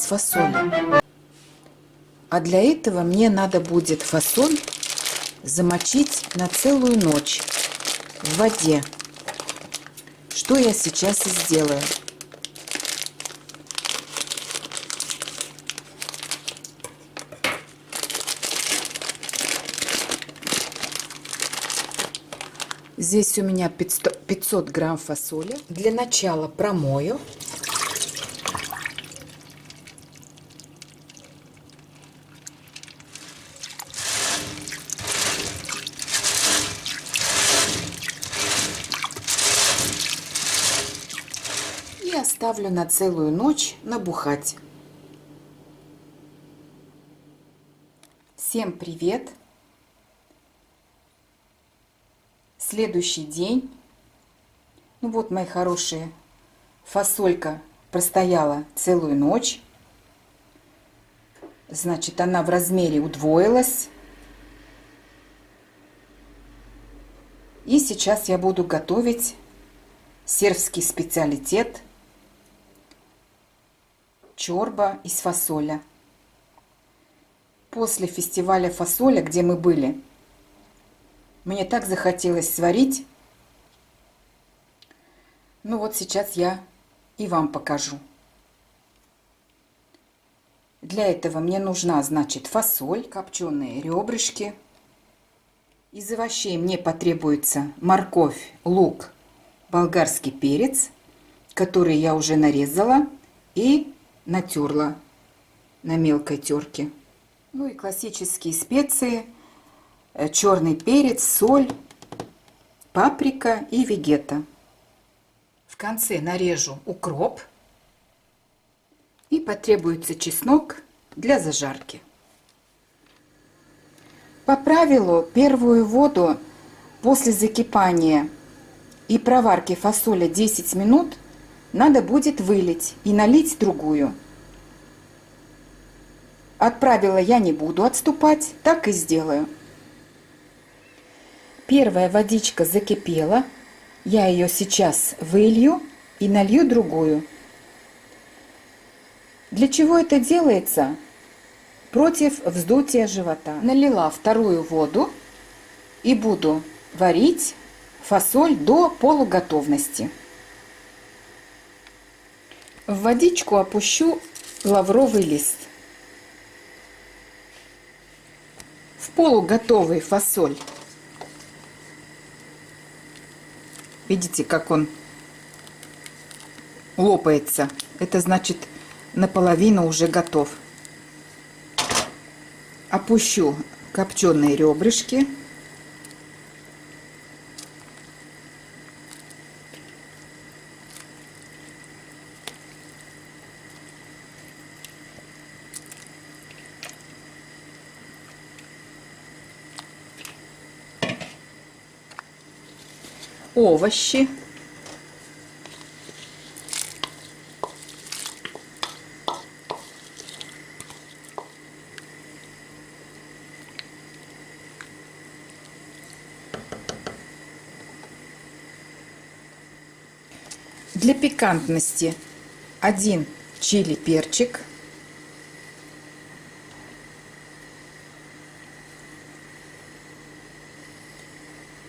фасоли. А для этого мне надо будет фасоль замочить на целую ночь в воде. Что я сейчас и сделаю. Здесь у меня 500 грамм фасоли. Для начала промою. И оставлю на целую ночь набухать. Всем привет! Следующий день. Ну вот, мои хорошие, фасолька простояла целую ночь. Значит, она в размере удвоилась. И сейчас я буду готовить сербский специалитет чорба из фасоля. После фестиваля фасоля, где мы были, мне так захотелось сварить. Ну вот сейчас я и вам покажу. Для этого мне нужна, значит, фасоль, копченые ребрышки. Из овощей мне потребуется морковь, лук, болгарский перец, который я уже нарезала и натерла на мелкой терке. Ну и классические специи: черный перец, соль, паприка и вегета. В конце нарежу укроп. И потребуется чеснок для зажарки. По правилу, первую воду после закипания и проварки фасоли 10 минут надо будет вылить и налить другую. От правила я не буду отступать, так и сделаю. Первая водичка закипела, я ее сейчас вылью и налью другую. Для чего это делается? Против вздутия живота. Налила вторую воду и буду варить фасоль до полуготовности. В водичку опущу лавровый лист. В полуготовый фасоль. Видите, как он лопается? Это значит, наполовину уже готов. Опущу копченые ребрышки. Овощи. Для пикантности 1 чили перчик.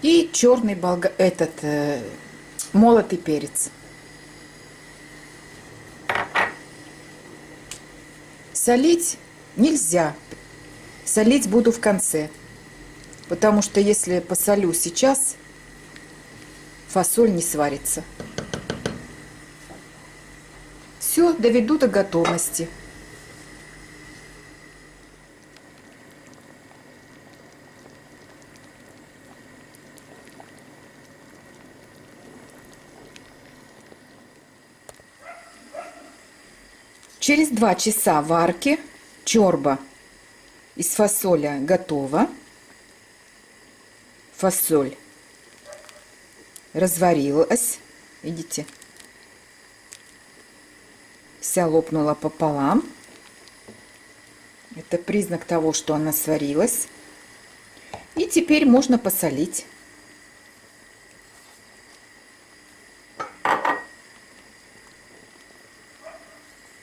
И черный молотый перец. Солить нельзя. Солить буду в конце. Потому что если посолю сейчас, фасоль не сварится. Все, доведу до готовности. Через 2 часа варки чорба из фасоля готова. Фасоль разварилась, видите, вся лопнула пополам. Это признак того, что она сварилась. И теперь можно посолить.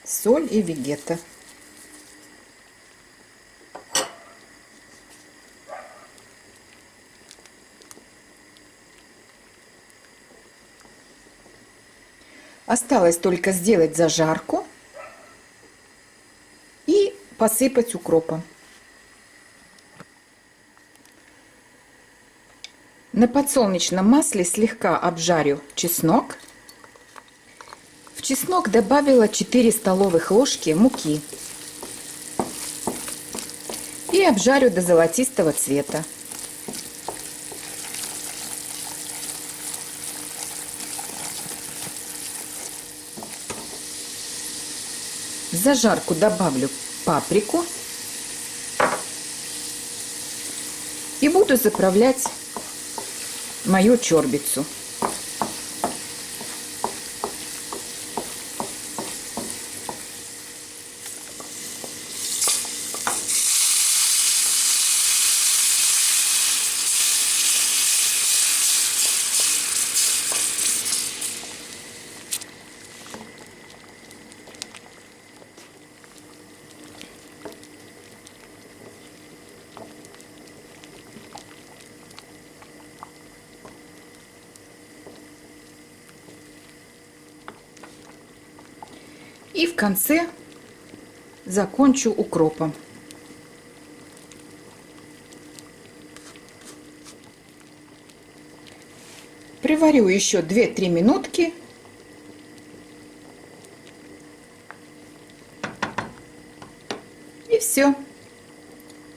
соль и вегета. Осталось только сделать зажарку и посыпать укропом. На подсолнечном масле слегка обжарю чеснок. В чеснок добавила 4 столовых ложки муки и обжарю до золотистого цвета. В зажарку добавлю паприку и буду заправлять мою чорбицу. И в конце закончу укропом. Приварю еще 2-3 минутки. И все.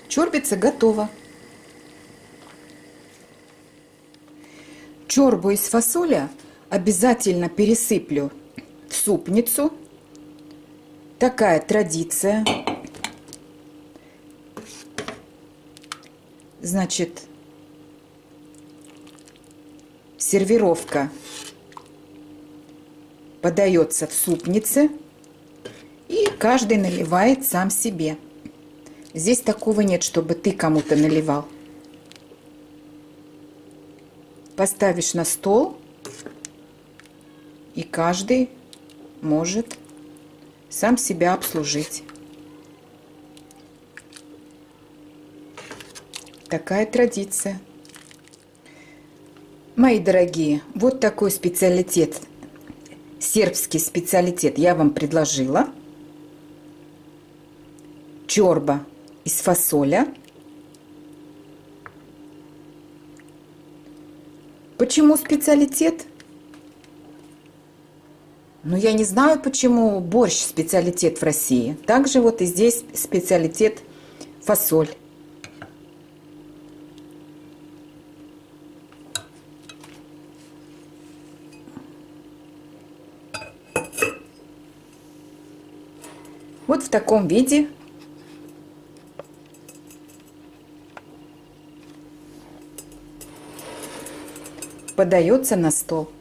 Чорбица готова. Чорбу из фасоля обязательно пересыплю в супницу. Такая традиция. Значит, сервировка подается в супнице, и каждый наливает сам себе. Здесь такого нет, чтобы ты кому-то наливал. Поставишь на стол, и каждый может сам себя обслужить. Такая традиция. Мои дорогие, вот такой специалитет, сербский специалитет я вам предложила. Чорба из фасоля. Почему специалитет? Ну, я не знаю, почему борщ специалитет в России. Также вот и здесь специалитет фасоль. Вот в таком виде подается на стол.